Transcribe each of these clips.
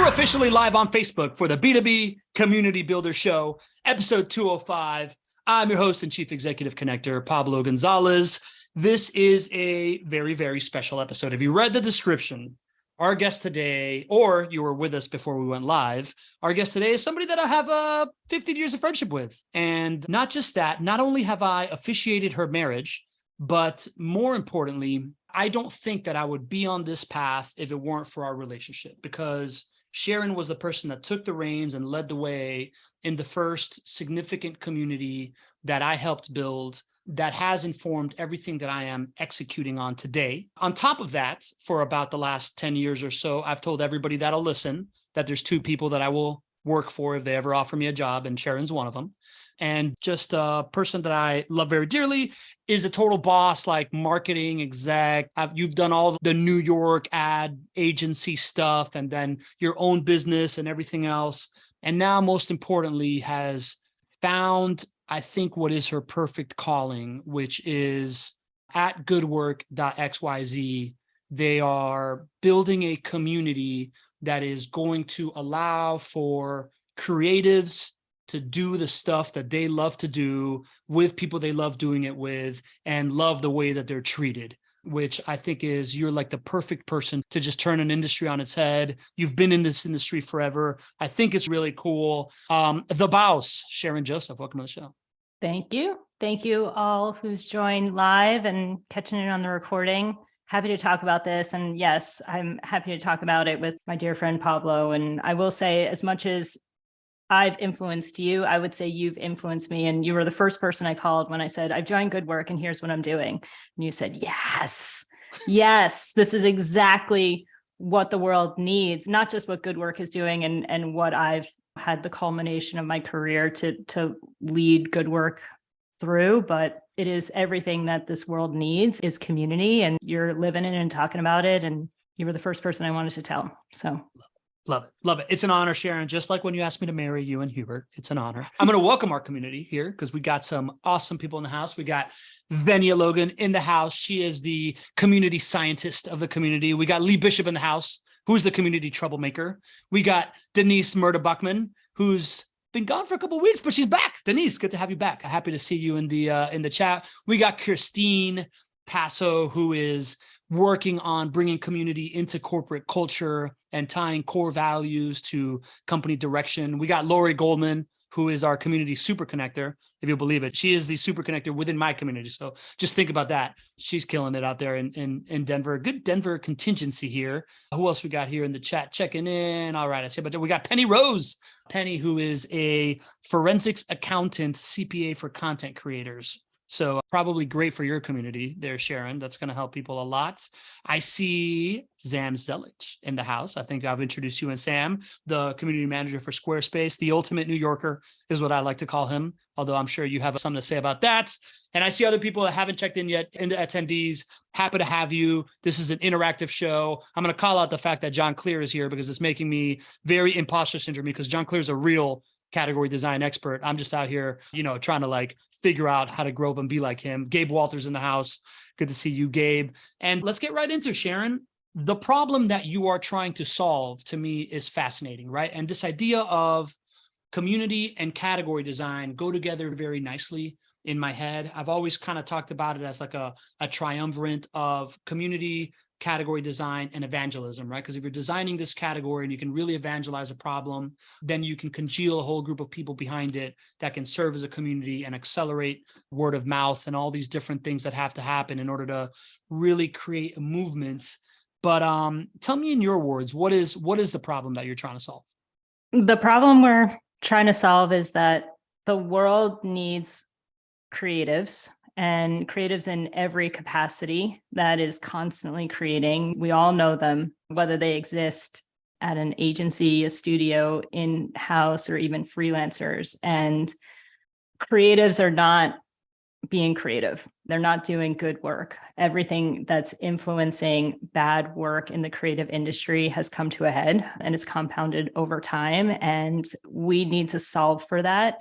We're officially live on Facebook for the B2B Community Builder Show, episode 205. I'm your host and Chief Executive Connector, Pablo Gonzalez. This is a very, very special episode. If you read the description, our guest today, or you were with us before we went live, our guest today is somebody that I have 50 years of friendship with. And not just that, not only have I officiated her marriage, but more importantly, I don't think that I would be on this path if it weren't for our relationship, because Sharon was the person that took the reins and led the way in the first significant community that I helped build that has informed everything that I am executing on today. On top of that, for about the last 10 years or so, I've told everybody that'll listen that there's two people that I will work for if they ever offer me a job, and Sharon's one of them. And just a person that I love very dearly, is a total boss, like marketing exec. You've done all the New York ad agency stuff and then your own business and everything else. And now, most importantly, has found, I think, what is her perfect calling, which is at GoodWork.xyz. They are building a community that is going to allow for creatives to do the stuff that they love to do with people they love doing it with and love the way that they're treated, which I think is, you're like the perfect person to just turn an industry on its head. You've been in this industry forever. I think it's really cool. The boss, Sharon Joseph, welcome to the show. Thank you. Thank you all who's joined live and catching it on the recording. Happy to talk about this. And yes, I'm happy to talk about it with my dear friend Pablo. And I will say, as much as I've influenced you, I would say you've influenced me. And you were the first person I called when I said, I've joined Good Work and here's what I'm doing. And you said, yes, this is exactly what the world needs, not just what Good Work is doing and what I've had the culmination of my career to lead Good Work through, but it is everything that this world needs is community, and you're living it and talking about it. And you were the first person I wanted to tell. So love it. Love it. It's an honor, Sharon. Just like when you asked me to marry you and Hubert, it's an honor. I'm going to welcome our community here because we got some awesome people in the house. We got Venia Logan in the house. She is the community scientist of the community. We got Lee Bishop in the house, who's the community troublemaker. We got Denise Murda Buckman, who's been gone for a couple of weeks, but she's back. Denise, good to have you back. Happy to see you in the chat. We got Christine Passo, who is working on bringing community into corporate culture and tying core values to company direction. We got Lori Goldman, who is our community super connector, if you believe it. She is the super connector within my community. So just think about that. She's killing it out there in Denver. Good Denver contingency here. Who else we got here in the chat? Checking in. All right, I see. But we got Penny Rose. Penny, who is a forensics accountant, CPA for content creators. So probably great for your community there, Sharon. That's going to help people a lot. I see Sam Zelich in the house. I think I've introduced you and Sam, the community manager for Squarespace. The ultimate New Yorker is what I like to call him, although I'm sure you have something to say about that. And I see other people that haven't checked in yet, in the attendees. Happy to have you. This is an interactive show. I'm going to call out the fact that John Clear is here because it's making me very imposter syndrome, because John Clear is a real category design expert. I'm just out here, trying to figure out how to grow up and be like him. Gabe Walters in the house. Good to see you, Gabe. And let's get right into Sharon. The problem that you are trying to solve, to me, is fascinating, right? And this idea of community and category design go together very nicely in my head. I've always kind of talked about it as like a triumvirate of community, category design, and evangelism, right? Because if you're designing this category and you can really evangelize a problem, then you can congeal a whole group of people behind it that can serve as a community and accelerate word of mouth and all these different things that have to happen in order to really create a movement. But tell me in your words, what is the problem that you're trying to solve? The problem we're trying to solve is that the world needs creatives, and creatives in every capacity that is constantly creating. We all know them, whether they exist at an agency, a studio, in-house, or even freelancers. And creatives are not being creative. They're not doing good work. Everything that's influencing bad work in the creative industry has come to a head and it's compounded over time. And we need to solve for that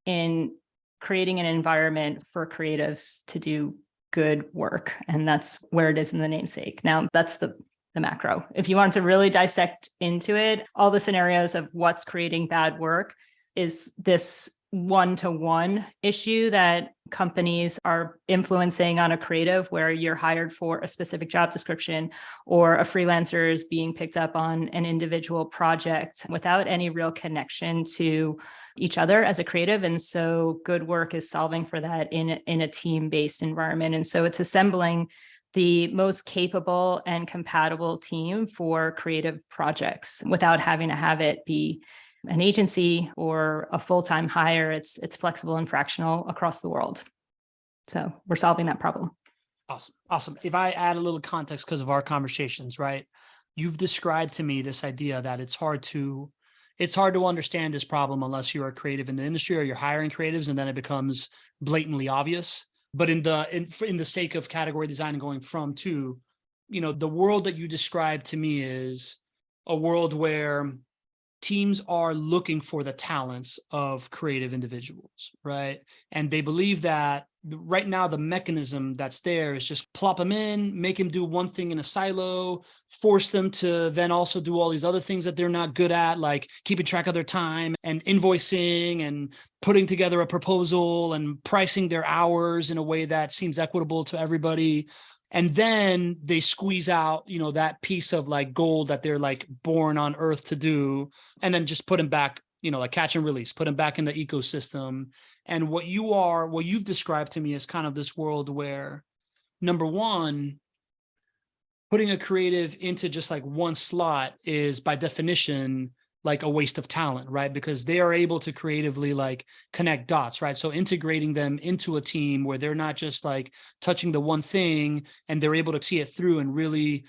in creating an environment for creatives to do good work. And that's where it is in the namesake. Now, that's the the macro. If you want to really dissect into it, all the scenarios of what's creating bad work is this one-to-one issue that companies are influencing on a creative where you're hired for a specific job description, or a freelancer is being picked up on an individual project without any real connection to each other as a creative. And so Good Work is solving for that in a team-based environment. And so it's assembling the most capable and compatible team for creative projects without having to have it be an agency or a full-time hire. It's flexible and fractional across the world. So we're solving that problem. Awesome. Awesome. If I add a little context because of our conversations, right? You've described to me this idea that it's hard to understand this problem unless you're a creative in the industry or you're hiring creatives, and then it becomes blatantly obvious. But in the sake of category design and going from to, the world that you described to me is a world where teams are looking for the talents of creative individuals, right? And they believe that right now the mechanism that's there is just plop them in, make them do one thing in a silo, force them to then also do all these other things that they're not good at, like keeping track of their time and invoicing and putting together a proposal and pricing their hours in a way that seems equitable to everybody. And then they squeeze out, that piece of like gold that they're like born on earth to do, and then just put them back, like catch and release, put them back in the ecosystem. And what you've described to me is kind of this world where, number one, putting a creative into just like one slot is by definition like a waste of talent, right? Because they are able to creatively like connect dots, right? So integrating them into a team where they're not just like touching the one thing and they're able to see it through and really,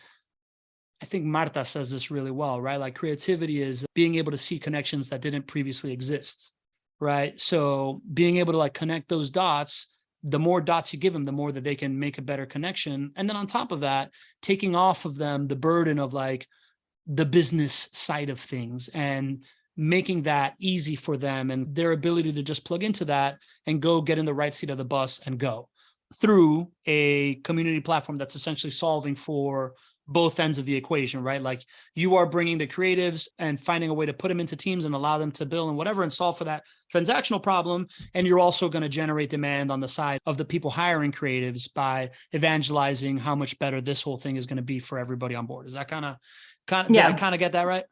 I think Marta says this really well, right? Like creativity is being able to see connections that didn't previously exist, right? So being able to like connect those dots, the more dots you give them, the more that they can make a better connection. And then on top of that, taking off of them the burden of like the business side of things and making that easy for them and their ability to just plug into that and go get in the right seat of the bus and go through a community platform that's essentially solving for both ends of the equation, right? Like you are bringing the creatives and finding a way to put them into teams and allow them to build and whatever and solve for that transactional problem. And you're also going to generate demand on the side of the people hiring creatives by evangelizing how much better this whole thing is going to be for everybody on board. Is that did I kind of get that right?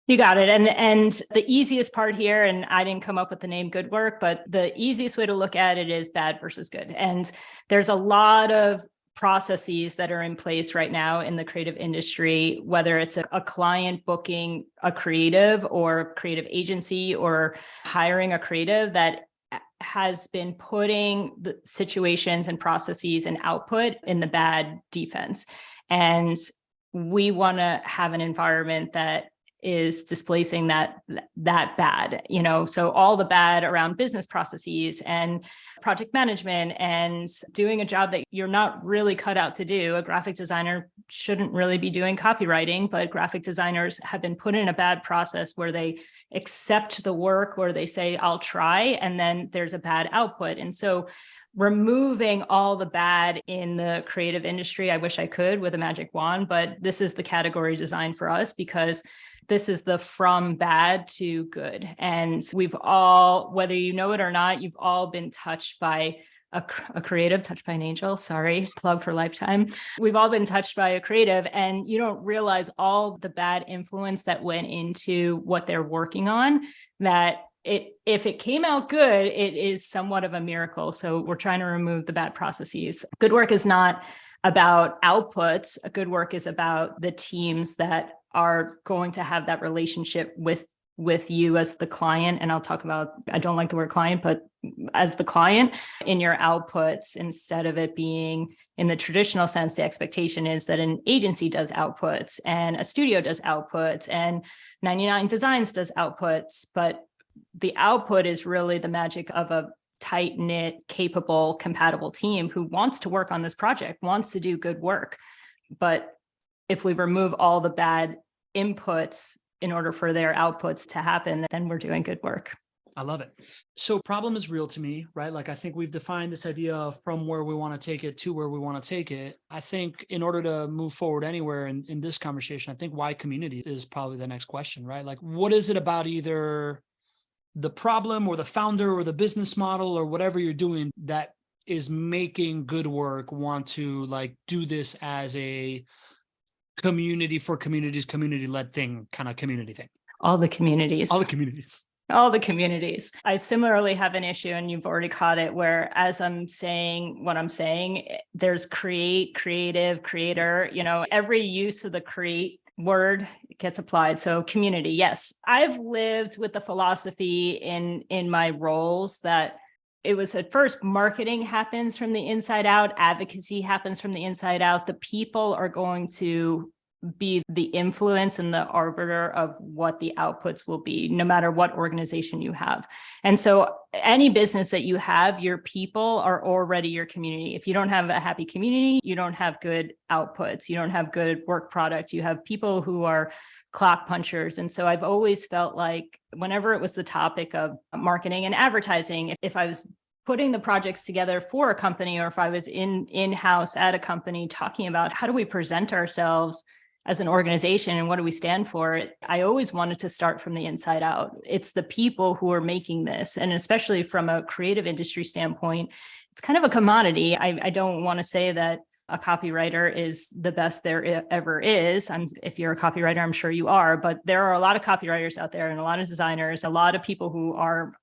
You got it. And the easiest part here, and I didn't come up with the name Good Work, but the easiest way to look at it is bad versus good. And there's a lot of processes that are in place right now in the creative industry, whether it's a client booking a creative or creative agency or hiring a creative, that has been putting the situations and processes and output in the bad defense. And we want to have an environment that is displacing that bad, so all the bad around business processes and project management and doing a job that you're not really cut out to do. A graphic designer shouldn't really be doing copywriting, but graphic designers have been put in a bad process where they accept the work, where they say, I'll try, and then there's a bad output. And so removing all the bad in the creative industry, I wish I could with a magic wand, but this is the category design for us because this is the from bad to good. And we've all, whether you know it or not, you've all been touched by a creative, touched by an angel, sorry, plug for Lifetime. We've all been touched by a creative, and you don't realize all the bad influence that went into what they're working on, that if it came out good, it is somewhat of a miracle. So we're trying to remove the bad processes. Good work is not about outputs. Good work is about the teams that are going to have that relationship with you as the client. And I'll talk about, I don't like the word client, but as the client in your outputs, instead of it being in the traditional sense, the expectation is that an agency does outputs and a studio does outputs and 99 Designs does outputs, but the output is really the magic of a tight-knit, capable, compatible team who wants to work on this project, wants to do good work. But if we remove all the bad inputs in order for their outputs to happen, then we're doing good work. I love it. So problem is real to me, right? Like I think we've defined this idea of from where we want to take it to where we want to take it. I think in order to move forward anywhere in this conversation, I think why community is probably the next question, right? Like what is it about either the problem or the founder or the business model or whatever you're doing that is making Good Work want to like do this as a community for communities, community-led thing, kind of community thing? All the communities. All the communities. All the communities. I similarly have an issue, and you've already caught it, where as I'm saying what I'm saying, there's create, creative, creator, every use of the create word gets applied. So community, yes. I've lived with the philosophy in my roles that it was at first marketing happens from the inside out, advocacy happens from the inside out. The people are going to be the influence and the arbiter of what the outputs will be, no matter what organization you have. And so any business that you have, your people are already your community. If you don't have a happy community, you don't have good outputs, you don't have good work product, you have people who are clock punchers. And so I've always felt like whenever it was the topic of marketing and advertising, if I was putting the projects together for a company, or if I was in-house at a company talking about how do we present ourselves as an organization and what do we stand for, I always wanted to start from the inside out. It's the people who are making this. And especially from a creative industry standpoint, it's kind of a commodity. I don't want to say that a copywriter is the best there ever is. If you're a copywriter, I'm sure you are, but there are a lot of copywriters out there and a lot of designers, a lot of people who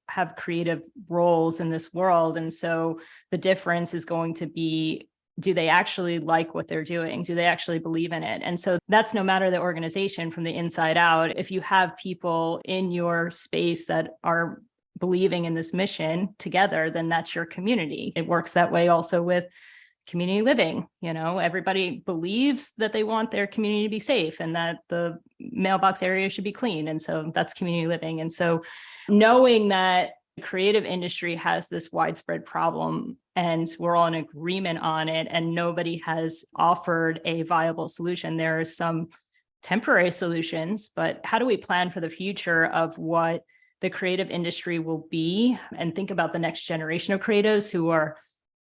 have creative roles in this world. And so the difference is going to be, do they actually like what they're doing? Do they actually believe in it? And so that's no matter the organization from the inside out. If you have people in your space that are believing in this mission together, then that's your community. It works that way also with community living. Everybody believes that they want their community to be safe and that the mailbox area should be clean. And so that's community living. And so knowing that the creative industry has this widespread problem and we're all in agreement on it and nobody has offered a viable solution. There are some temporary solutions, but how do we plan for the future of what the creative industry will be and think about the next generation of creatives who are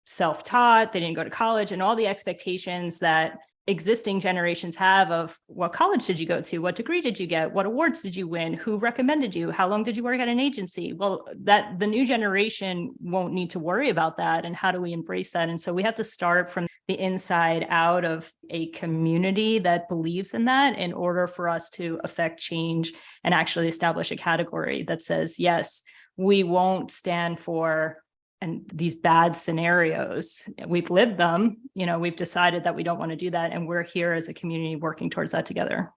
self-taught, they didn't go to college, and all the expectations that existing generations have of what college did you go to? What degree did you get? What awards did you win? Who recommended you? How long did you work at an agency? Well, that the new generation won't need to worry about that. And how do we embrace that? And so we have to start from the inside out of a community that believes in that in order for us to affect change and actually establish a category that says, yes, we won't stand for and these bad scenarios. We've lived them, we've decided that we don't want to do that. And we're here as a community working towards that together.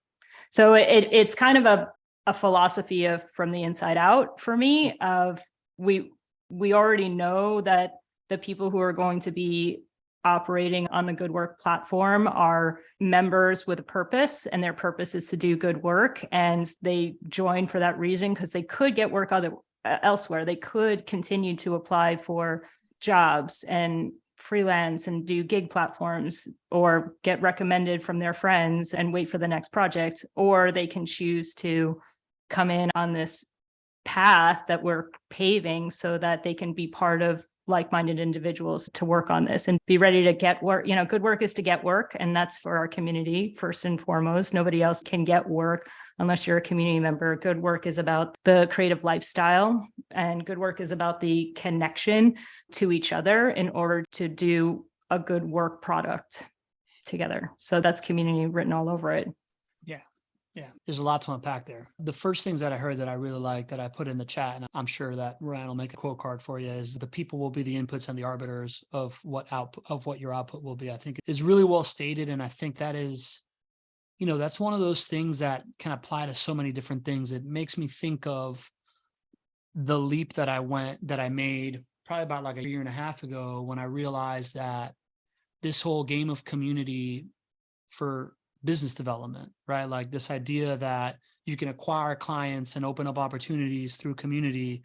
So it's kind of a philosophy of from the inside out for me of we already know that the people who are going to be operating on the Good Work platform are members with a purpose, and their purpose is to do good work. And they join for that reason because they could get work elsewhere. They could continue to apply for jobs and freelance and do gig platforms or get recommended from their friends and wait for the next project, or they can choose to come in on this path that we're paving so that they can be part of like-minded individuals to work on this and be ready to get work. Good work is to get work, and that's for our community first and foremost. Nobody else can get work unless you're a community member. Good work is about the creative lifestyle, and good work is about the connection to each other in order to do a good work product together. So that's community written all over it. Yeah, there's a lot to unpack there. The first things that I heard that I really like that I put in the chat, and I'm sure that Ryan will make a quote card for you, is the people will be the inputs and the arbiters of what your output will be. I think is really well stated. And I think that is, that's one of those things that can apply to so many different things. It makes me think of the leap that I made probably about like a year and a half ago when I realized that this whole game of community for business development, right? Like this idea that you can acquire clients and open up opportunities through community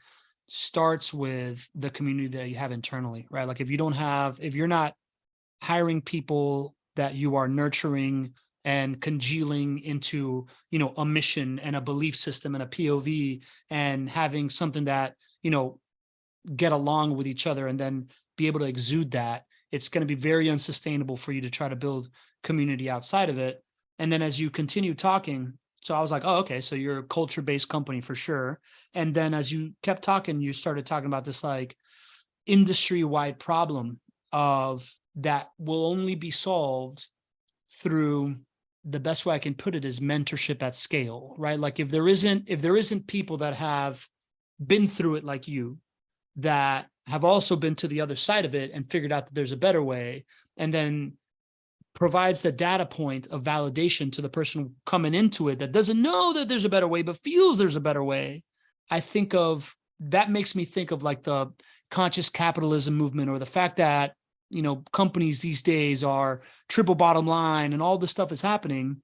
starts with the community that you have internally, right? Like if you're not hiring people that you are nurturing and congealing into, a mission and a belief system and a POV and having something that get along with each other and then be able to exude that, it's going to be very unsustainable for you to try to build community outside of it. And then as you continue talking, so I was like, oh, okay, so you're a culture-based company for sure. And then as you kept talking, you started talking about this like industry-wide problem of that will only be solved through, the best way I can put it is mentorship at scale, right? Like if there isn't people that have been through it like you, that have also been to the other side of it and figured out that there's a better way, and then provides the data point of validation to the person coming into it that doesn't know that there's a better way, but feels there's a better way. That makes me think of like the conscious capitalism movement, or the fact that, companies these days are triple bottom line and all this stuff is happening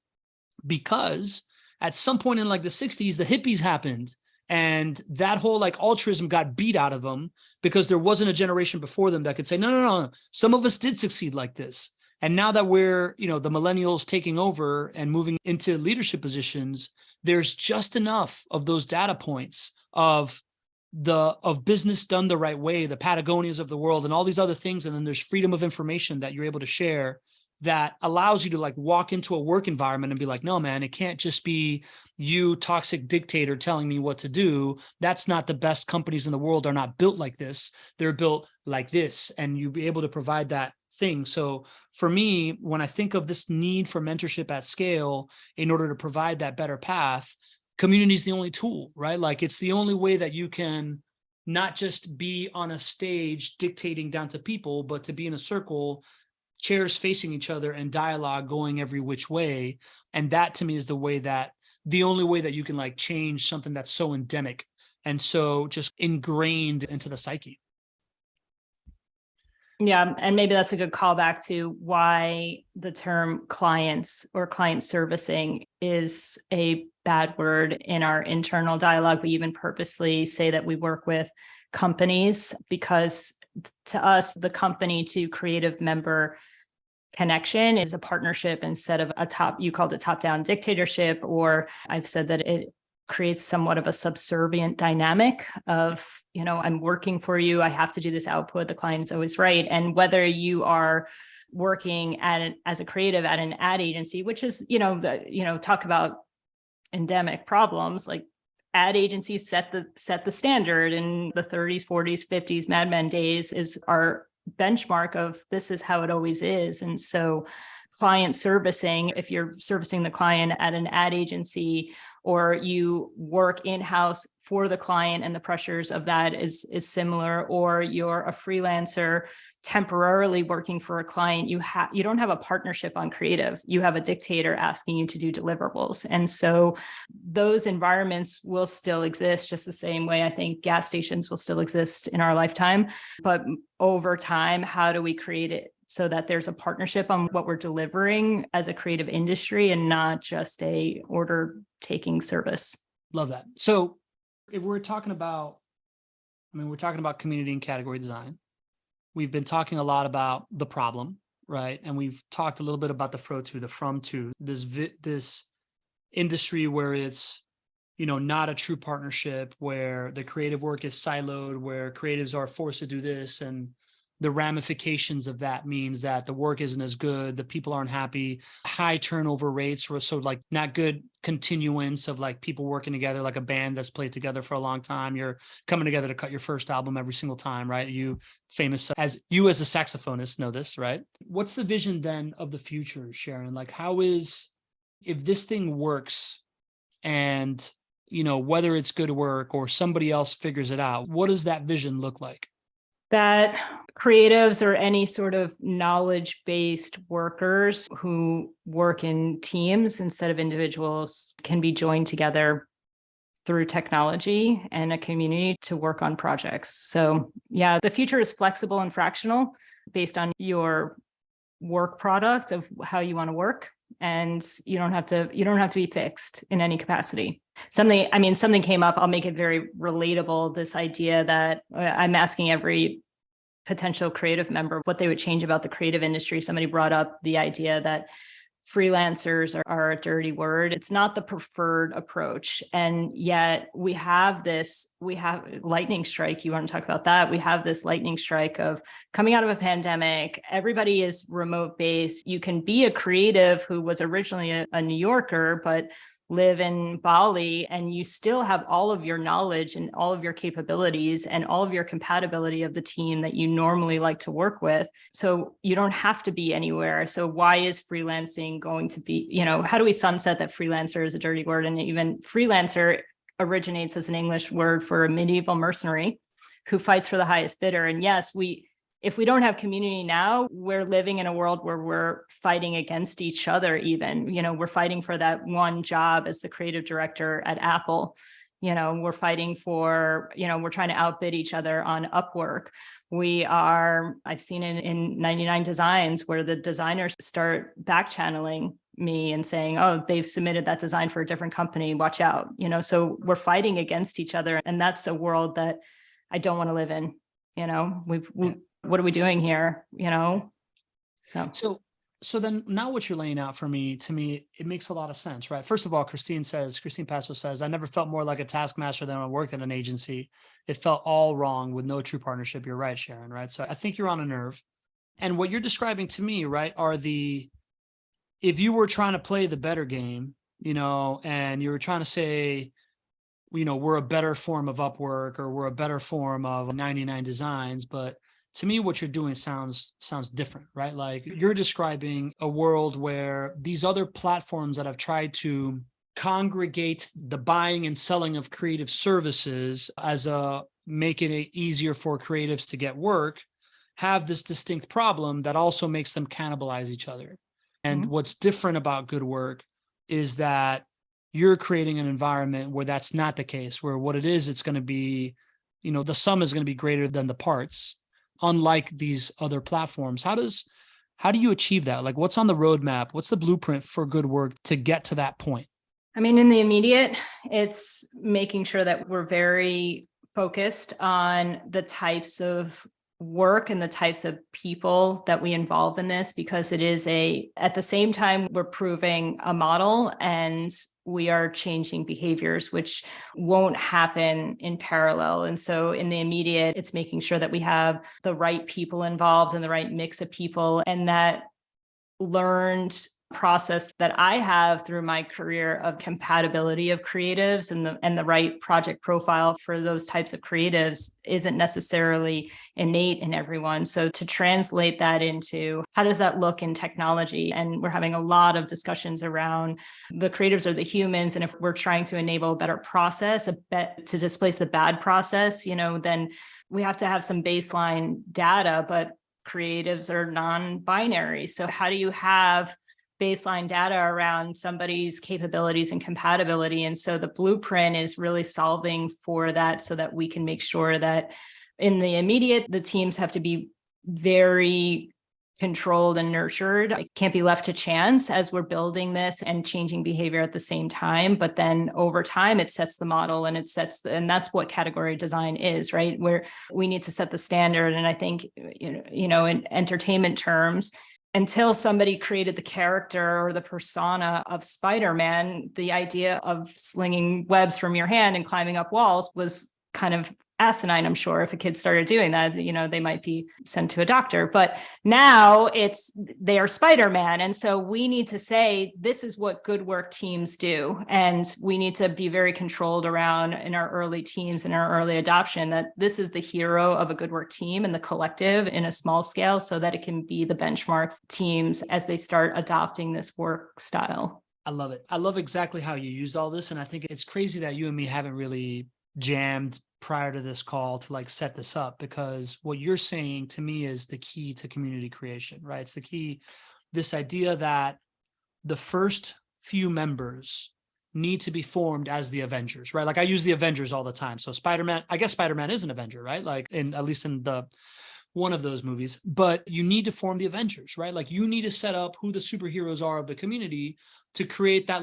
because at some point in like the 60s, the hippies happened. And that whole like altruism got beat out of them because there wasn't a generation before them that could say, no, some of us did succeed like this. And now that we're, the millennials taking over and moving into leadership positions, there's just enough of those data points of business done the right way, the Patagonias of the world and all these other things. And then there's freedom of information that you're able to share that allows you to like walk into a work environment and be like, no, man, it can't just be you, toxic dictator, telling me what to do. That's not the best. Companies in the world are not built like this. They're built like this. And you be able to provide that thing. So for me, when I think of this need for mentorship at scale in order to provide that better path, community is the only tool, right? Like it's the only way that you can not just be on a stage dictating down to people, but to be in a circle, chairs facing each other and dialogue going every which way. And that to me is the only way that you can like change something that's so endemic and so just ingrained into the psyche. Yeah. And maybe that's a good callback to why the term clients or client servicing is a bad word in our internal dialogue. We even purposely say that we work with companies because to us, the company to creative member connection is a partnership instead of you called it top-down dictatorship, or I've said that it creates somewhat of a subservient dynamic of, I'm working for you, I have to do this output, the client is always right. And whether you are working as a creative at an ad agency, which is, talk about endemic problems, like ad agencies set the standard in the 30s, 40s, 50s, Mad Men days is our benchmark of this is how it always is. And so client servicing, if you're servicing the client at an ad agency or you work in-house for the client and the pressures of that is similar, or you're a freelancer temporarily working for a client, you don't have a partnership on creative. You have a dictator asking you to do deliverables. And so those environments will still exist just the same way I think gas stations will still exist in our lifetime. But over time, how do we create it so that there's a partnership on what we're delivering as a creative industry and not just a order taking service? Love that. So if we're talking about community and category design. We've been talking a lot about the problem, right? And we've talked a little bit about the from to, this industry where it's, not a true partnership, where the creative work is siloed, where creatives are forced to do this. And the ramifications of that means that the work isn't as good, the people aren't happy, high turnover rates, or so like not good continuance of like people working together, like a band that's played together for a long time. You're coming together to cut your first album every single time, right? You as a saxophonist know this, right? What's the vision then of the future, Sharon? Like if this thing works and, whether it's good work or somebody else figures it out, what does that vision look like? That creatives or any sort of knowledge-based workers who work in teams instead of individuals can be joined together through technology and a community to work on projects. So yeah, the future is flexible and fractional based on your work product of how you want to work. And you don't have to be fixed in any capacity. Something came up, I'll make it very relatable. This idea that I'm asking every potential creative member what they would change about the creative industry. Somebody brought up the idea that freelancers are a dirty word. It's not the preferred approach. And yet we have lightning strike. You want to talk about that? We have this lightning strike of coming out of a pandemic. Everybody is remote based. You can be a creative who was originally a New Yorker, but live in Bali, and you still have all of your knowledge and all of your capabilities and all of your compatibility of the team that you normally like to work with. So you don't have to be anywhere. So why is freelancing going to be, how do we sunset that freelancer is a dirty word? And even freelancer originates as an English word for a medieval mercenary who fights for the highest bidder. And yes, if we don't have community now, we're living in a world where we're fighting against each other even. We're fighting for that one job as the creative director at Apple. We're fighting for, we're trying to outbid each other on Upwork. I've seen it in 99 Designs where the designers start back channeling me and saying, oh, they've submitted that design for a different company, watch out. So we're fighting against each other. And that's a world that I don't want to live in. What are we doing here? So then now what you're laying out to me, it makes a lot of sense, right? First of all, Christine Passo says, I never felt more like a taskmaster than when I worked at an agency. It felt all wrong with no true partnership. You're right, Sharon, right? So I think you're on a nerve. And what you're describing to me, right, if you were trying to play the better game, and you were trying to say, we're a better form of Upwork or we're a better form of 99 Designs, but to me, what you're doing sounds different, right? Like you're describing a world where these other platforms that have tried to congregate the buying and selling of creative services as making it easier for creatives to get work have this distinct problem that also makes them cannibalize each other. And what's different about Good Work is that you're creating an environment where that's not the case, where what it is, it's going to be, the sum is going to be greater than the parts. Unlike these other platforms, how do you achieve that? Like what's on the roadmap? What's the blueprint for Good Work to get to that point? I mean, in the immediate, it's making sure that we're very focused on the types of work and the types of people that we involve in this, because it is at the same time, we're proving a model and we are changing behaviors, which won't happen in parallel. And so in the immediate, it's making sure that we have the right people involved and the right mix of people, and that learned process that I have through my career of compatibility of creatives and the right project profile for those types of creatives isn't necessarily innate in everyone. So to translate that into how does that look in technology? And we're having a lot of discussions around the creatives are the humans. And if we're trying to enable a better process, to displace the bad process, then we have to have some baseline data, but creatives are non-binary. So how do you have baseline data around somebody's capabilities and compatibility? And so the blueprint is really solving for that so that we can make sure that in the immediate, the teams have to be very controlled and nurtured. It can't be left to chance as we're building this and changing behavior at the same time. But then over time, it sets the model and and that's what category design is, right? Where we need to set the standard. And I think, in entertainment terms, until somebody created the character or the persona of Spider-Man, the idea of slinging webs from your hand and climbing up walls was kind of asinine. I'm sure if a kid started doing that, they might be sent to a doctor. But now they are Spider-Man. And so we need to say, this is what Good Work teams do. And we need to be very controlled around in our early teams and our early adoption, that this is the hero of a Good Work team and the collective in a small scale, so that it can be the benchmark teams as they start adopting this work style. I love it. I love exactly how you use all this. And I think it's crazy that you and me haven't really jammed prior to this call to set this up, because what you're saying to me is the key to community creation, right? It's the key, this idea that the first few members need to be formed as the Avengers, right? Like I use the Avengers all the time. So Spider-Man, I guess Spider-Man is an Avenger, right? At least in one of those movies, but you need to form the Avengers, right? Like you need to set up who the superheroes are of the community to create that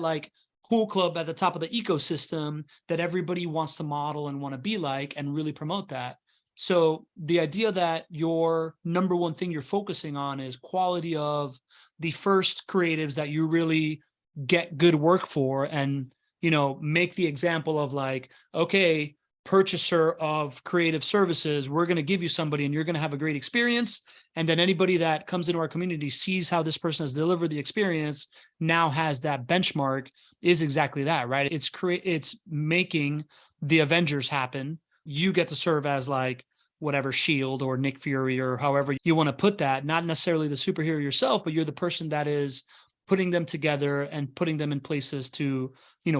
cool club at the top of the ecosystem that everybody wants to model and want to be like and really promote that. So the idea that your number one thing you're focusing on is quality of the first creatives that you really get good work for, and, make the example of like, okay, purchaser of creative services, we're going to give you somebody and you're going to have a great experience. And then anybody that comes into our community sees how this person has delivered the experience, now has that benchmark, is exactly that, right? It's making the Avengers happen. You get to serve as like whatever Shield or Nick Fury or however you want to put that, not necessarily the superhero yourself, but you're the person that is putting them together and putting them in places to,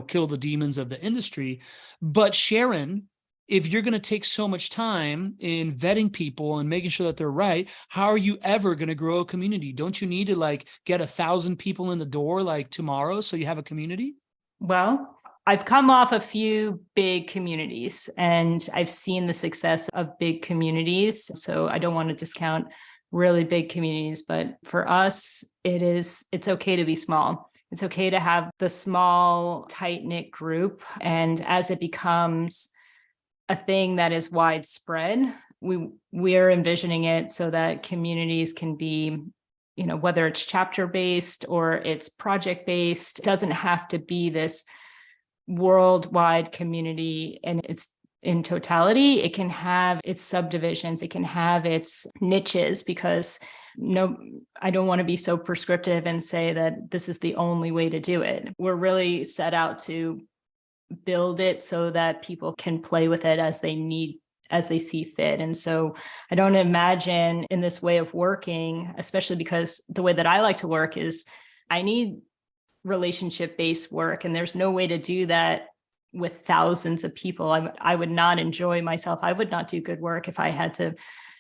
kill the demons of the industry. But Sharon, if you're going to take so much time in vetting people and making sure that they're right, how are you ever going to grow a community? Don't you need to like get 1,000 people in the door like tomorrow so you have a community? Well, I've come off a few big communities and I've seen the success of big communities. So I don't want to discount really big communities, but for us, it's okay to be small. It's okay to have the small, tight-knit group. And as it becomes a thing that is widespread, we're envisioning it so that communities can be, whether it's chapter based or it's project based, it doesn't have to be this worldwide community and it's in totality. It can have its subdivisions, it can have its niches, because I don't want to be so prescriptive and say that this is the only way to do it. We're really set out to build it so that people can play with it as they see fit. And so I don't imagine in this way of working, especially because the way that I like to work is I need relationship-based work, and there's no way to do that with thousands of people. I would not enjoy myself. I would not do good work if I had to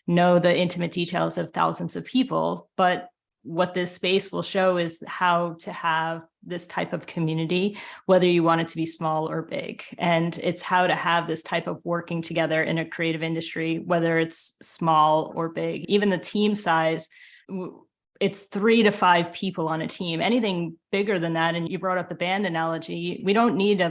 know the intimate details of thousands of people. But what this space will show is how to have this type of community, whether you want it to be small or big. And it's how to have this type of working together in a creative industry, whether it's small or big. Even the team size, it's 3 to 5 people on a team. Anything bigger than that, and you brought up the band analogy, we don't need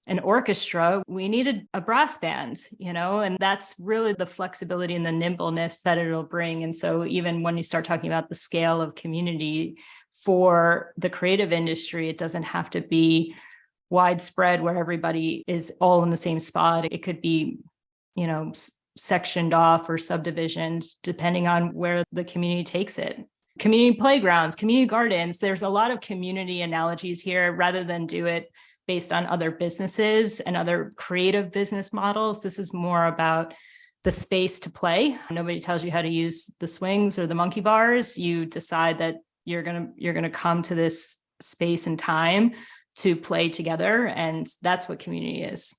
an orchestra, we need a brass band, and that's really the flexibility and the nimbleness that it'll bring. And so even when you start talking about the scale of community for the creative industry, it doesn't have to be widespread where everybody is all in the same spot. It could be, sectioned off or subdivisioned depending on where the community takes it. Community playgrounds, community gardens, there's a lot of community analogies here rather than do it based on other businesses and other creative business models. This is more about the space to play. Nobody tells you how to use the swings or the monkey bars. You decide that you're gonna come to this space and time to play together, and that's what community is.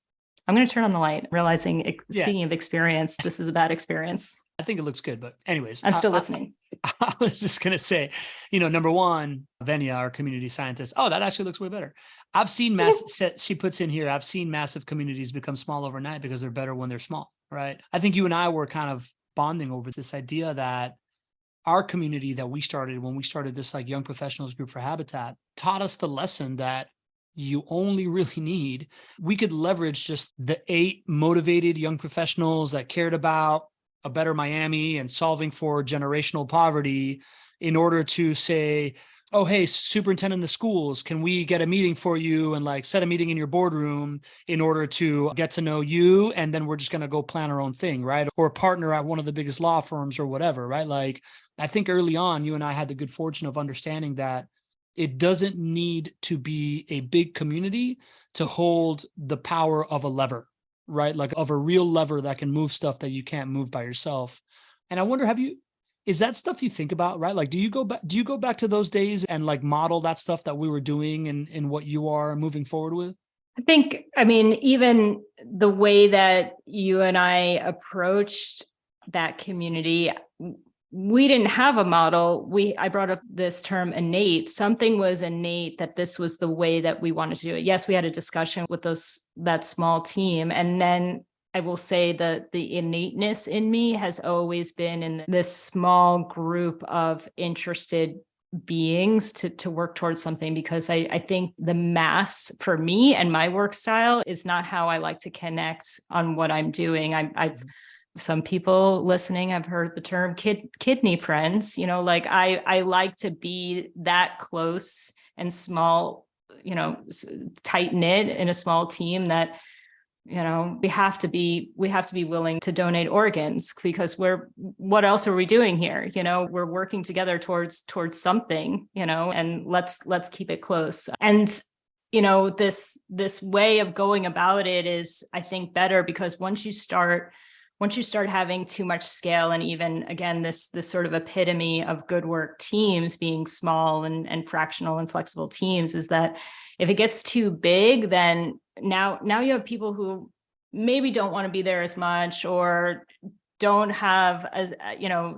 I'm going to turn on the light, realizing, speaking of experience, this is a bad experience. I think it looks good, but anyways, I'm still listening. I was just going to say, number one, Venya, our community scientist. Oh, that actually looks way better. I've seen she puts in here, I've seen massive communities become small overnight because they're better when they're small, right? I think you and I were kind of bonding over this idea that our community that we started when we started this like young professionals group for Habitat taught us the lesson that you only really need, we could leverage just the 8 motivated young professionals that cared about a better Miami and solving for generational poverty in order to say, oh, hey, superintendent of schools, can we get a meeting for you and like set a meeting in your boardroom in order to get to know you? And then we're just going to go plan our own thing, right? Or partner at one of the biggest law firms or whatever, right? Like, I think early on, you and I had the good fortune of understanding that it doesn't need to be a big community to hold the power of a lever, right? Like of a real lever that can move stuff that you can't move by yourself. And I wonder, is that stuff you think about, right? Like, do you go back to those days and like model that stuff that we were doing and what you are moving forward with? I mean, even the way that you and I approached that community, we didn't have a model. I brought up this term innate. Something was innate that this was the way that we wanted to do it. Yes, we had a discussion with that small team. And then I will say that the innateness in me has always been in this small group of interested beings to work towards something, because I think the mass for me and my work style is not how I like to connect on what I'm doing. I've some people listening have heard the term kidney friends, like I like to be that close and small, tight knit in a small team that, we have to be willing to donate organs, because what else are we doing here? We're working together towards something, and let's keep it close. And this way of going about it is, I think, better, because once you start having too much scale, and even again, this sort of epitome of good work teams being small and fractional and flexible teams, is that if it gets too big, then now you have people who maybe don't want to be there as much, or don't have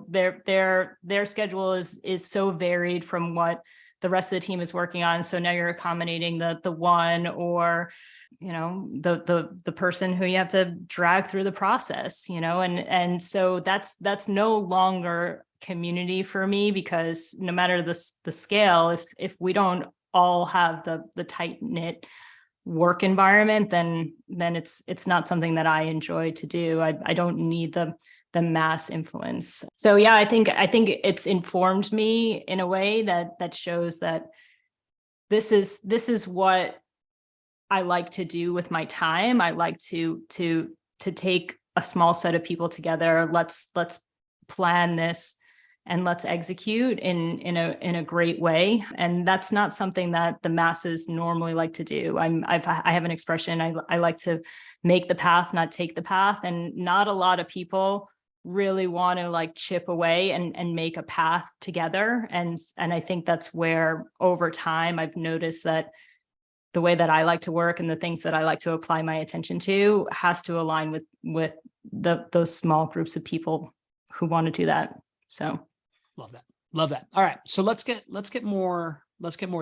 their schedule is so varied from what the rest of the team is working on. So now you're accommodating the one, or the person who you have to drag through the process, and so that's no longer community for me, because no matter the scale, if we don't all have the tight knit work environment, then it's not something that I enjoy to do. I don't need the mass influence. So yeah, I think it's informed me in a way that shows that this is what I like to do with my time. I like to take a small set of people together. Let's plan this and let's execute in a great way. And that's not something that the masses normally like to do. I have an expression. I like to make the path, not take the path. And not a lot of people really want to like chip away and make a path together. And I think that's where over time I've noticed that the way that I like to work and the things that I like to apply my attention to has to align with those small groups of people who want to do that. So love that. All right, so let's get more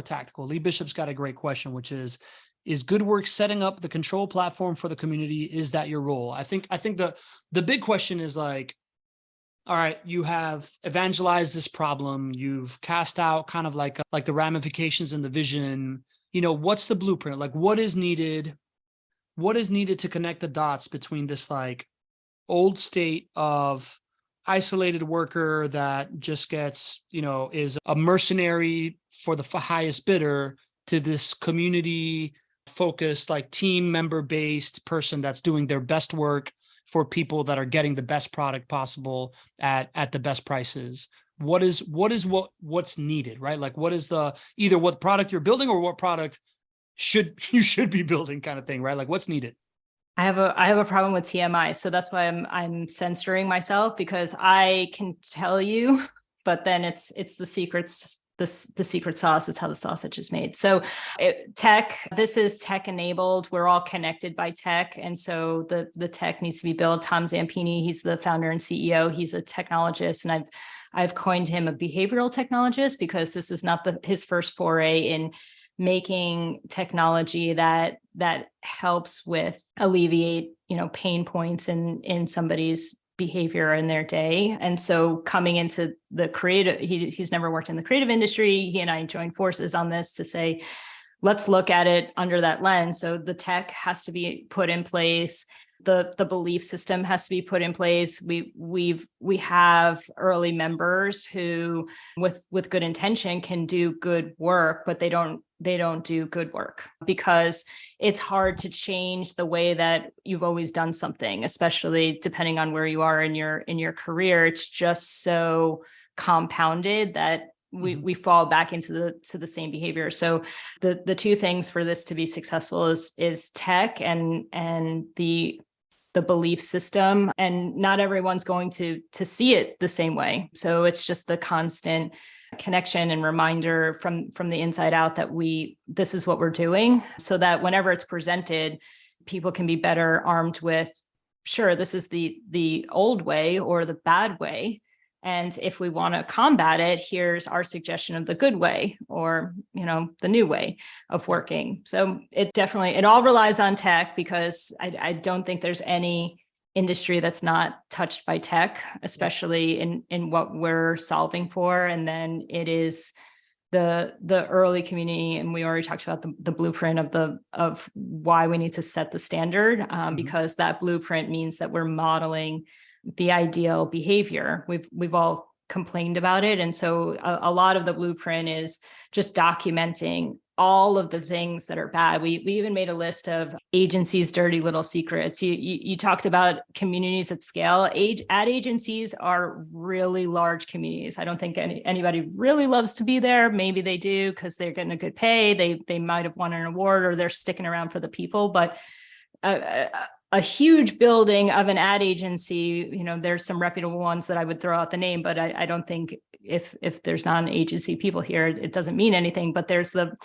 tactical. Lee Bishop's got a great question, which is Good Work setting up the control platform for the community? Is that your role? I think the big question is like, all right, you have evangelized this problem, you've cast out kind of like the ramifications and the vision. What's the blueprint? Like, what is needed to connect the dots between this like old state of isolated worker that just gets, is a mercenary for the highest bidder, to this community focused, like team member based person that's doing their best work for people that are getting the best product possible at the best prices? What's needed, right? Like, what is either what product you're building or what product you should be building, kind of thing, right? Like, what's needed? I have a problem with TMI, so that's why I'm censoring myself, because I can tell you, but then it's the secrets. The secret sauce is how the sausage is made. So this is tech enabled. We're all connected by tech. And so the tech needs to be built. Tom Zampini, he's the founder and CEO. He's a technologist. And I've coined him a behavioral technologist, because this is not his first foray in making technology that helps with alleviate, pain points in somebody's behavior in their day. And so coming into the creative, he's never worked in the creative industry. He and I joined forces on this to say, let's look at it under that lens. So the tech has to be put in place. The belief system has to be put in place. We have early members who with good intention can do good work, but they don't do good work, because it's hard to change the way that you've always done something, especially depending on where you are in your career. It's just so compounded that we fall back into the same behavior. So the two things for this to be successful is tech and the belief system, and not everyone's going to see it the same way. So it's just the constant connection and reminder from the inside out that this is what we're doing, so that whenever it's presented, people can be better armed with, sure, this is the old way or the bad way. And if we want to combat it, here's our suggestion of the good way, or, the new way of working. So it all relies on tech, because I don't think there's any industry that's not touched by tech, especially in what we're solving for. And then it is the early community. And we already talked about the blueprint of why we need to set the standard, because that blueprint means that we're modeling the ideal behavior. We've all complained about it. And so a lot of the blueprint is just documenting all of the things that are bad. We even made a list of agencies' dirty little secrets. You talked about communities at scale. Ad agencies are really large communities. I don't think anybody really loves to be there. Maybe they do because they're getting a good pay. They might have won an award, or they're sticking around for the people. But a huge building of an ad agency, there's some reputable ones that I would throw out the name, but I don't think if there's not an agency people here, it doesn't mean anything. But there's the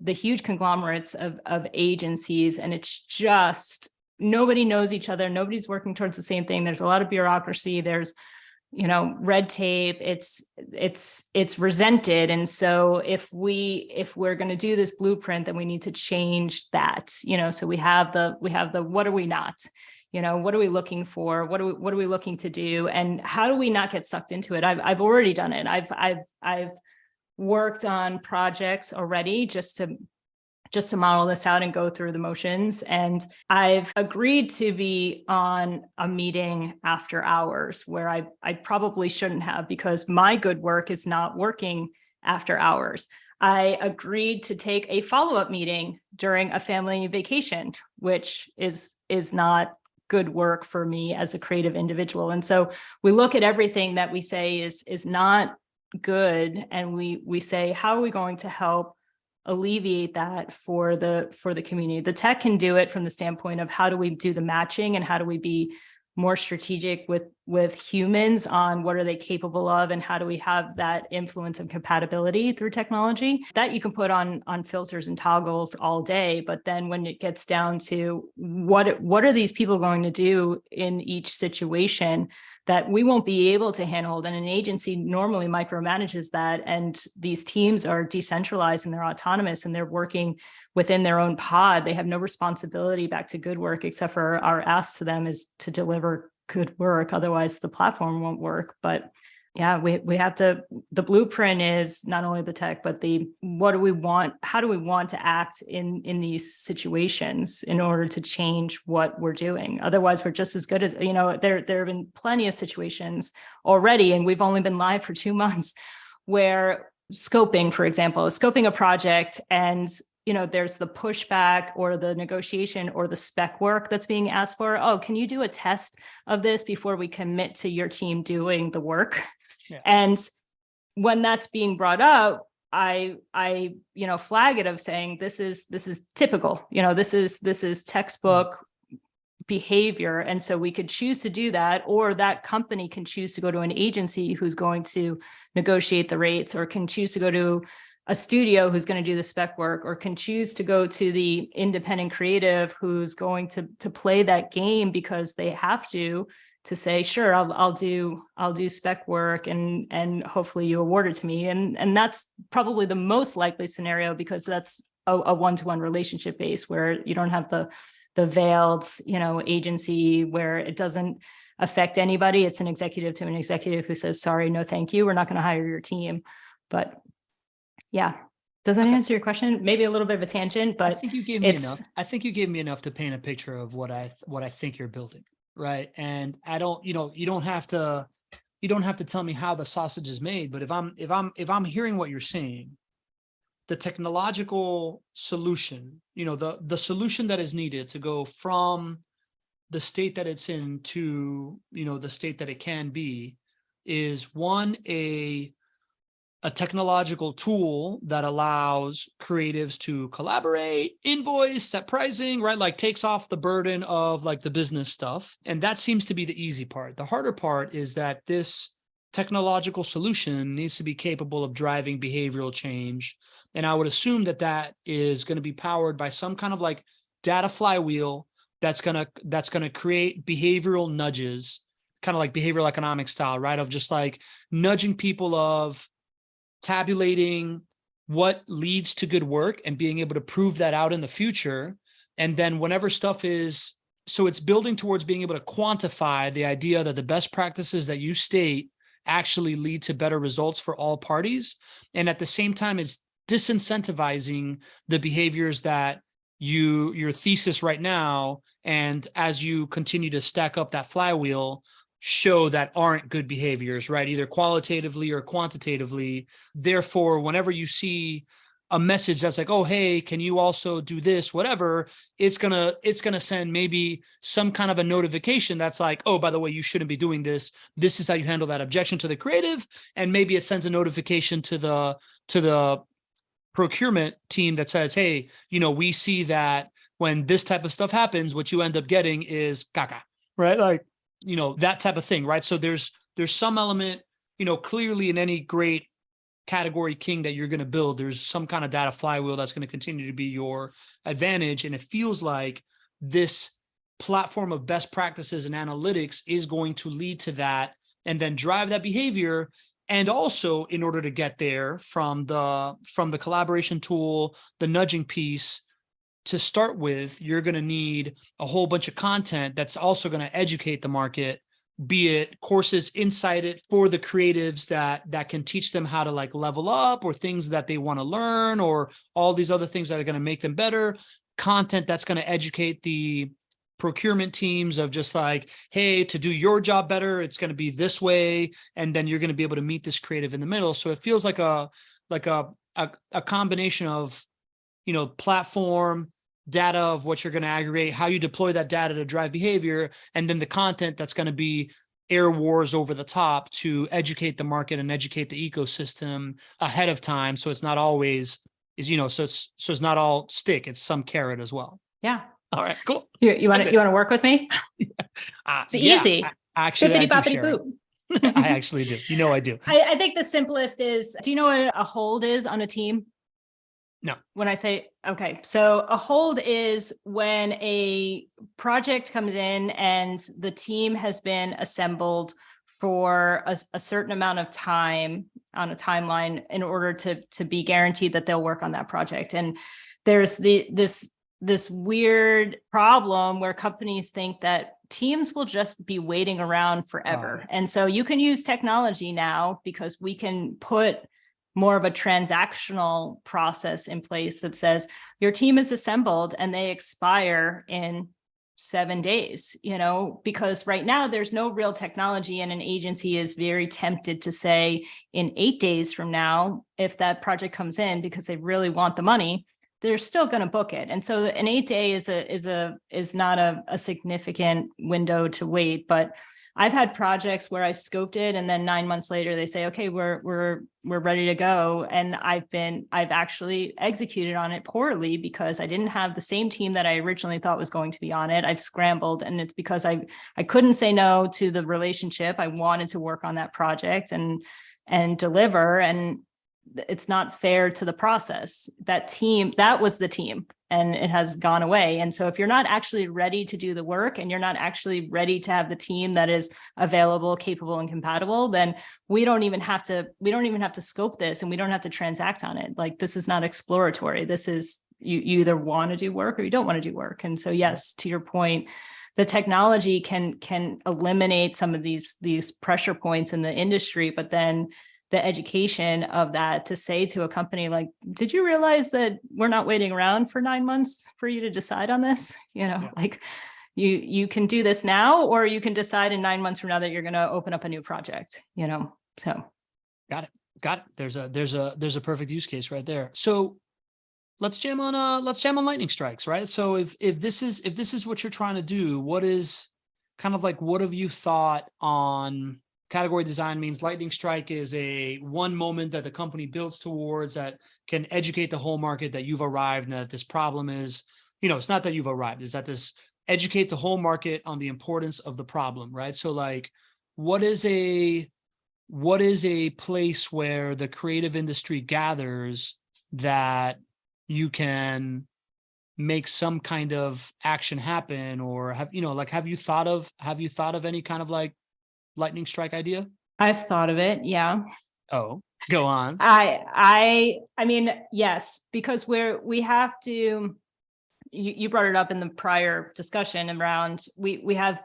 huge conglomerates of agencies, and it's just nobody knows each other. Nobody's working towards the same thing. There's a lot of bureaucracy. There's red tape. It's resented. And so if we're going to do this blueprint, then we need to change that. So we have the what are we not? What are we looking for? What are we looking to do? And how do we not get sucked into it? I've already done it. I've worked on projects already just to model this out and go through the motions. And I've agreed to be on a meeting after hours where I probably shouldn't have, because my good work is not working after hours. I agreed to take a follow-up meeting during a family vacation, which is not good work for me as a creative individual. And so we look at everything that we say is not good, and we say, how are we going to help alleviate that for the community? The tech can do it from the standpoint of how do we do the matching, and how do we be more strategic with humans on what are they capable of, and how do we have that influence and compatibility through technology. That you can put on filters and toggles all day, but then when it gets down to what are these people going to do in each situation that we won't be able to handle, and an agency normally micromanages that, and these teams are decentralized and they're autonomous and they're working within their own pod. They have no responsibility back to good work, except for our ask to them is to deliver good work. Otherwise the platform won't work. But yeah, we have to, the blueprint is not only the tech, but what do we want? How do we want to act in these situations in order to change what we're doing? Otherwise, we're just as good as, there have been plenty of situations already, and we've only been live for 2 months, where for example, scoping a project, and there's the pushback or the negotiation or the spec work that's being asked for. Oh, can you do a test of this before we commit to your team doing the work? Yeah. And when that's being brought up, I flag it of saying, this is typical, this is textbook behavior. And so we could choose to do that, or that company can choose to go to an agency who's going to negotiate the rates, or can choose to go to a studio who's going to do the spec work, or can choose to go to the independent creative who's going to play that game because they have to say, sure, I'll do spec work, and hopefully you award it to me. And that's probably the most likely scenario, because that's a one-to-one relationship base where you don't have the veiled, agency where it doesn't affect anybody. It's an executive to an executive who says, sorry, no, thank you. We're not going to hire your team. But yeah. Does that answer your question? Maybe a little bit of a tangent, but I think you gave me enough. I think you gave me enough to paint a picture of what I think you're building. Right. And I don't, you don't have to tell me how the sausage is made, but if I'm hearing what you're saying, the technological solution, the solution that is needed to go from the state that it's in to, the state that it can be, is one, a technological tool that allows creatives to collaborate, invoice, set pricing, right? Like takes off the burden of like the business stuff. And that seems to be the easy part. The harder part is that this technological solution needs to be capable of driving behavioral change. And I would assume that is going to be powered by some kind of like data flywheel that's going to create behavioral nudges, kind of like behavioral economic style, right? Of just like nudging people of tabulating what leads to good work and being able to prove that out in the future. And then whenever stuff is, so it's building towards being able to quantify the idea that the best practices that you state actually lead to better results for all parties. And at the same time, it's disincentivizing the behaviors that your thesis right now, and as you continue to stack up that flywheel, show that aren't good behaviors, right? Either qualitatively or quantitatively. Therefore, whenever you see a message that's like, oh, hey, can you also do this, whatever, it's gonna send maybe some kind of a notification that's like, oh, by the way, you shouldn't be doing this. This is how you handle that objection to the creative. And maybe it sends a notification to the procurement team that says, hey, we see that when this type of stuff happens, what you end up getting is caca, right? Like, that type of thing, right? So there's some element, clearly in any great category king that you're going to build, there's some kind of data flywheel that's going to continue to be your advantage. And it feels like this platform of best practices and analytics is going to lead to that and then drive that behavior. And also, in order to get there, from the collaboration tool, the nudging piece, to start with, you're going to need a whole bunch of content that's also going to educate the market, be it courses inside it for the creatives that can teach them how to like level up, or things that they want to learn, or all these other things that are going to make them better, content that's going to educate the procurement teams of just like, hey, to do your job better, it's going to be this way. And then you're going to be able to meet this creative in the middle. So it feels like a combination of, platform, data of what you're going to aggregate, how you deploy that data to drive behavior, and then the content that's going to be air wars over the top to educate the market and educate the ecosystem ahead of time. So it's not always so it's not all stick, it's some carrot as well. Yeah. All right, cool. You want to work with me? It's easy. Actually, I do, Sharon. Boop. I actually do. I do. I think the simplest is, do you know what a hold is on a team? No. When I say, okay, so a hold is when a project comes in and the team has been assembled for a certain amount of time on a timeline in order to be guaranteed that they'll work on that project. And there's this weird problem where companies think that teams will just be waiting around forever. And so you can use technology now, because we can put more of a transactional process in place that says your team is assembled and they expire in 7 days, because right now there's no real technology, and an agency is very tempted to say in 8 days from now, if that project comes in because they really want the money, they're still going to book it. And so an 8 day is not a significant window to wait. But I've had projects where I scoped it, and then 9 months later they say, okay, we're ready to go. And I've actually executed on it poorly because I didn't have the same team that I originally thought was going to be on it. I've scrambled, and it's because I couldn't say no to the relationship. I wanted to work on that project and deliver, and it's not fair to the process. That was the team, and it has gone away. And so if you're not actually ready to do the work, and you're not actually ready to have the team that is available, capable, and compatible, then we don't even have to scope this, and we don't have to transact on it. Like, this is not exploratory. This is, you either want to do work or you don't want to do work. And so, yes, to your point, the technology can eliminate some of these pressure points in the industry, but then the education of that, to say to a company like, did you realize that we're not waiting around for 9 months for you to decide on this? Like, you can do this now, or you can decide in 9 months from now that you're going to open up a new project, so. Got it. There's a perfect use case right there. So let's jam on lightning strikes, right? So if this is what you're trying to do, what have you thought on category design? Means lightning strike is a one moment that the company builds towards that can educate the whole market that you've arrived, and that this problem is, it's not that you've arrived, it's that this educate the whole market on the importance of the problem, right? So like, what is a place where the creative industry gathers that you can make some kind of action happen? Or have you thought of any kind of like lightning strike idea? I've thought of it. Yeah. Oh, go on. I mean, yes, because we have to, you brought it up in the prior discussion around, we have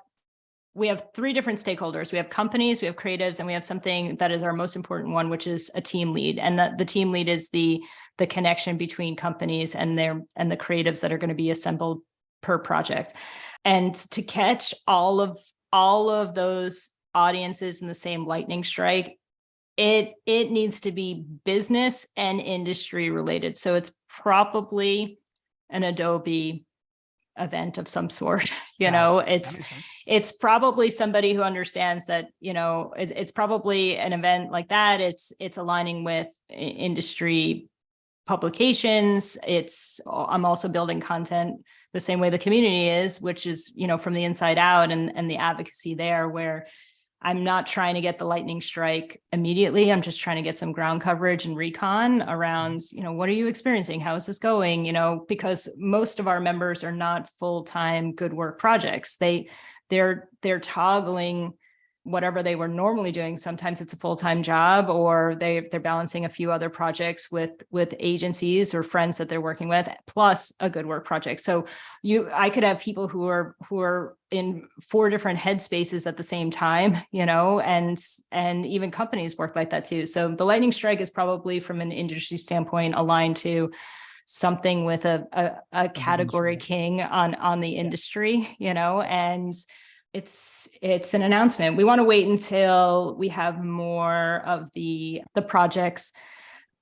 we have three different stakeholders. We have companies, we have creatives, and we have something that is our most important one, which is a team lead. And the team lead is the connection between companies and the creatives that are going to be assembled per project. And to catch all of those audiences in the same lightning strike, it needs to be business and industry related. So it's probably an Adobe event of some sort. It's probably somebody who understands that, it's probably an event like that. It's aligning with industry publications. I'm also building content the same way the community is, which is, from the inside out, and the advocacy there, where I'm not trying to get the lightning strike immediately. I'm just trying to get some ground coverage and recon around, what are you experiencing? How is this going? Because most of our members are not full-time good work projects. They're toggling whatever they were normally doing. Sometimes it's a full-time job, or they're balancing a few other projects with agencies or friends that they're working with, plus a good work project. So I could have people who are in 4 different headspaces at the same time, and even companies work like that too. So the lightning strike is probably, from an industry standpoint, aligned to something with a category king on the industry, and it's an announcement. We want to wait until we have more of the projects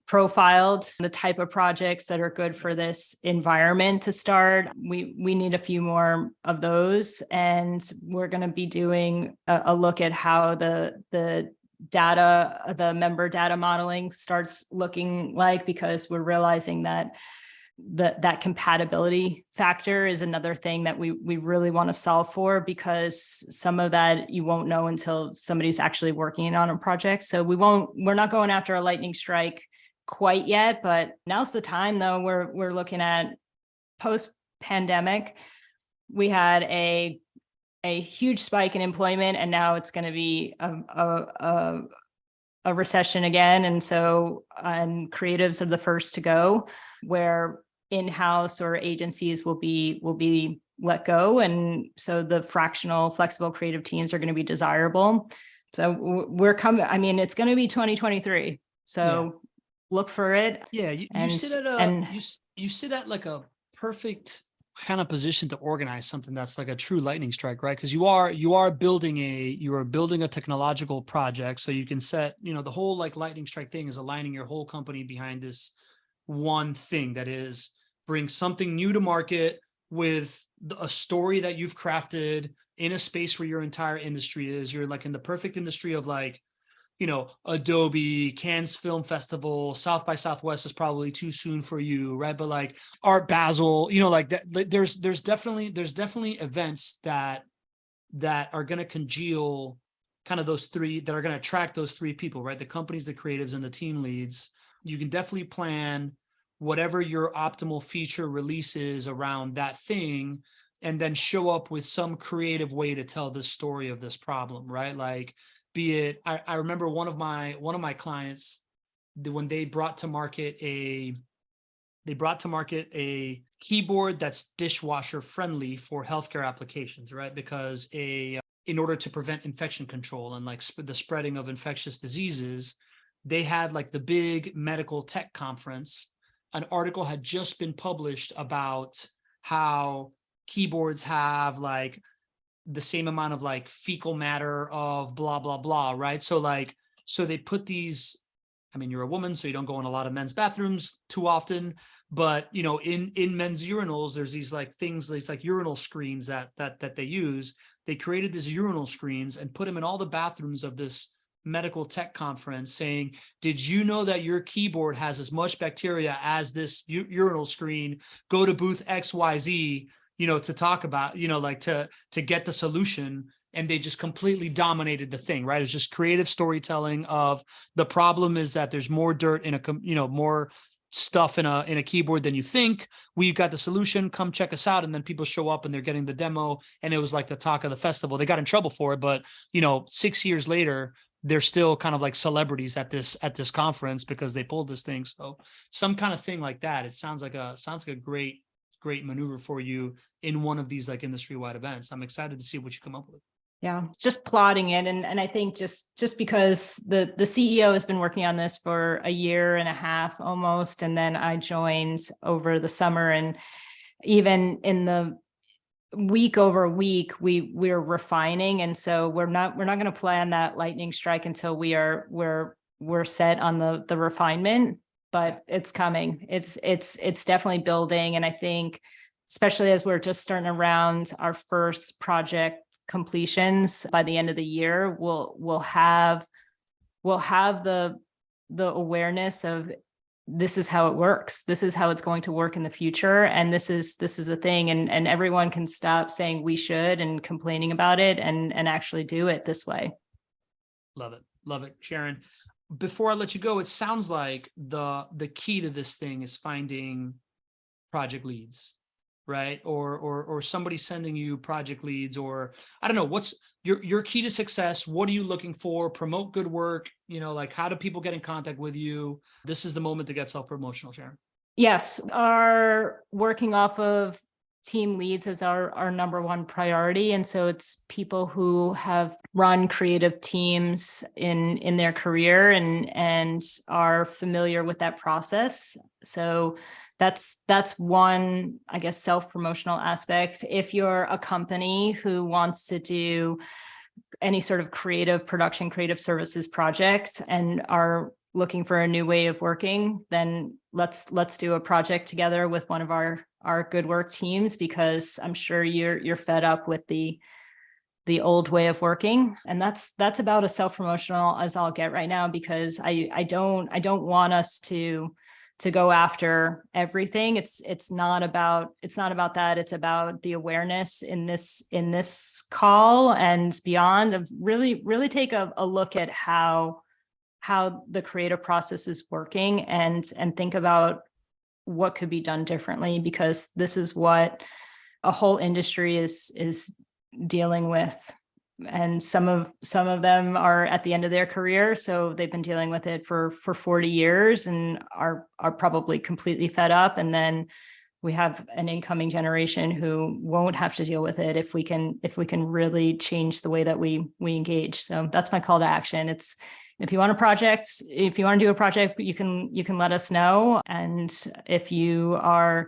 profiled, the type of projects that are good for this environment to start. We need a few more of those, and we're going to be doing a look at how the data, the member data modeling starts looking like, because we're realizing that that compatibility factor is another thing that we really want to solve for, because some of that you won't know until somebody's actually working on a project. So we're not going after a lightning strike quite yet, but now's the time, though. We're looking at post-pandemic. We had a huge spike in employment, and now it's going to be a recession again. And so creatives are the first to go, where in-house or agencies will be let go. And so the fractional, flexible creative teams are going to be desirable. So we're coming. I mean, it's going to be 2023. So look for it. Yeah. You sit at like a perfect kind of position to organize something that's like a true lightning strike, right? Because you are building a technological project. So you can set, the whole like lightning strike thing is aligning your whole company behind this one thing, that is bring something new to market with a story that you've crafted in a space where your entire industry is. You're like in the perfect industry of like, Adobe, Cannes Film Festival, South by Southwest is probably too soon for you, right? But like Art Basel, like that, there's definitely events that are going to congeal kind of those three, that are going to attract those three people, right? The companies, the creatives, and the team leads. You can definitely plan whatever your optimal feature release is around that thing, and then show up with some creative way to tell the story of this problem, right? Like, be it, I remember one of my clients, when they brought to market a keyboard that's dishwasher friendly for healthcare applications, right? Because in order to prevent infection control and like the spreading of infectious diseases, they had like the big medical tech conference. An article had just been published about how keyboards have like the same amount of like fecal matter of blah, blah, blah, right? So they put these, I mean, you're a woman, so you don't go in a lot of men's bathrooms too often, but in men's urinals, there's these like things, these like urinal screens that they use. They created these urinal screens and put them in all the bathrooms of this medical tech conference, saying, did you know that your keyboard has as much bacteria as this urinal screen? Go to booth XYZ, to talk about, like to get the solution. And they just completely dominated the thing, right? It's just creative storytelling of the problem is that there's more dirt in more stuff in a keyboard than you think. We've got the solution. Come check us out. And then people show up and they're getting the demo. And it was like the talk of the festival. They got in trouble for it, but 6 years later, they're still kind of like celebrities at this conference because they pulled this thing. So some kind of thing like that. It sounds like a great maneuver for you in one of these like industry-wide events. I'm excited to see what you come up with. Yeah, just plotting it. And I think just because the CEO has been working on this for a year and a half almost, and then I joined over the summer, and even in the week over week, we're refining. And so we're not going to plan that lightning strike until we're set on the refinement, but it's coming. It's definitely building. And I think, especially as we're just starting around our first project completions by the end of the year, we'll have the awareness of this is how it works. This is how it's going to work in the future. And this is a thing. And everyone can stop saying we should and complaining about it and actually do it this way. Love it. Love it. Sharon, before I let you go, it sounds like the key to this thing is finding project leads, right? Or somebody sending you project leads, or I don't know, what's your key to success? What are you looking for? Promote good work, like how do people get in contact with you? This is the moment to get self-promotional, Sharon. Yes, are working off of team leads as our number one priority. And so it's people who have run creative teams in their career and are familiar with that process. So that's one, I guess, self-promotional aspect. If you're a company who wants to do any sort of creative production, creative services project and are looking for a new way of working, then let's do a project together with one of our Good Work teams, because I'm sure you're fed up with the old way of working. And that's about as self-promotional as I'll get right now, because I don't want us to go after everything. It's not about that. It's about the awareness in this call and beyond, of really take a look at how the creative process is working and think about what could be done differently, because this is what a whole industry is dealing with. And some of them are at the end of their career, so they've been dealing with it for 40 years and are probably completely fed up. And then we have an incoming generation who won't have to deal with it if we can really change the way that we engage. So that's my call to action. It's, if you want to do a project, you can let us know. And if you are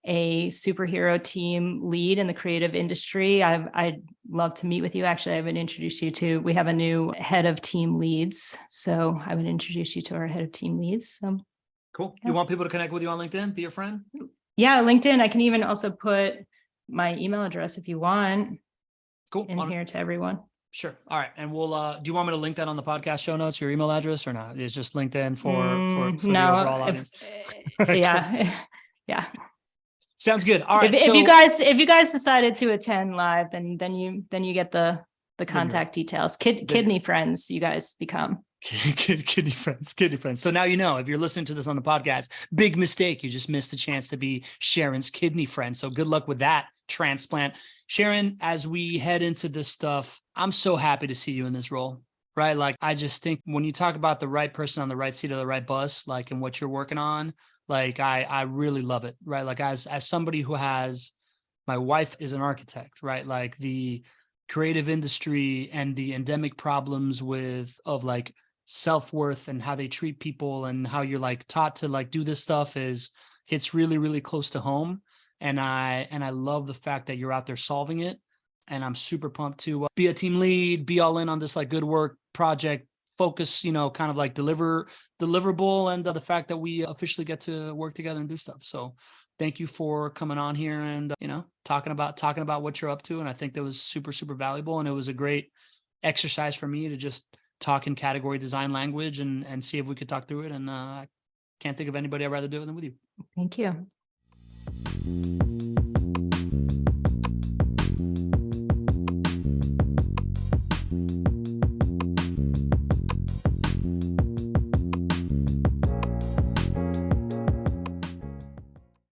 a superhero team lead in the creative industry, I'd love to meet with you. Actually, I would introduce you to, we have a new head of team leads. So I would introduce you to our head of team leads. So cool. Yeah. You want people to connect with you on LinkedIn, be your friend? Yeah, LinkedIn. I can even also put my email address if you want. Cool. Here to everyone. Sure. All right. And we'll, do you want me to link that on the podcast show notes, your email address, or not? It's just LinkedIn for the overall audience. Yeah. Yeah. Sounds good. All right. If you guys decided to attend live, then you get the contact details. Kidney friends, you guys become. Kidney friends. So now you know, if you're listening to this on the podcast, big mistake. You just missed a chance to be Sharon's kidney friend. So good luck with that transplant. Sharon, as we head into this stuff, I'm so happy to see you in this role, right? Like, I just think when you talk about the right person on the right seat of the right bus, like in what you're working on, like I really love it, right? Like as somebody who has, my wife is an architect, right? Like the creative industry and the endemic problems of like self-worth and how they treat people and how you're like taught to like do this stuff hits really, really close to home. And I love the fact that you're out there solving it. And I'm super pumped to be a team lead, be all in on this like good work project, focus, kind of like deliverable, and the fact that we officially get to work together and do stuff. So thank you for coming on here and, talking about what you're up to. And I think that was super, super valuable. And it was a great exercise for me to just talk in category design language and see if we could talk through it. And I can't think of anybody I'd rather do it than with you. Thank you.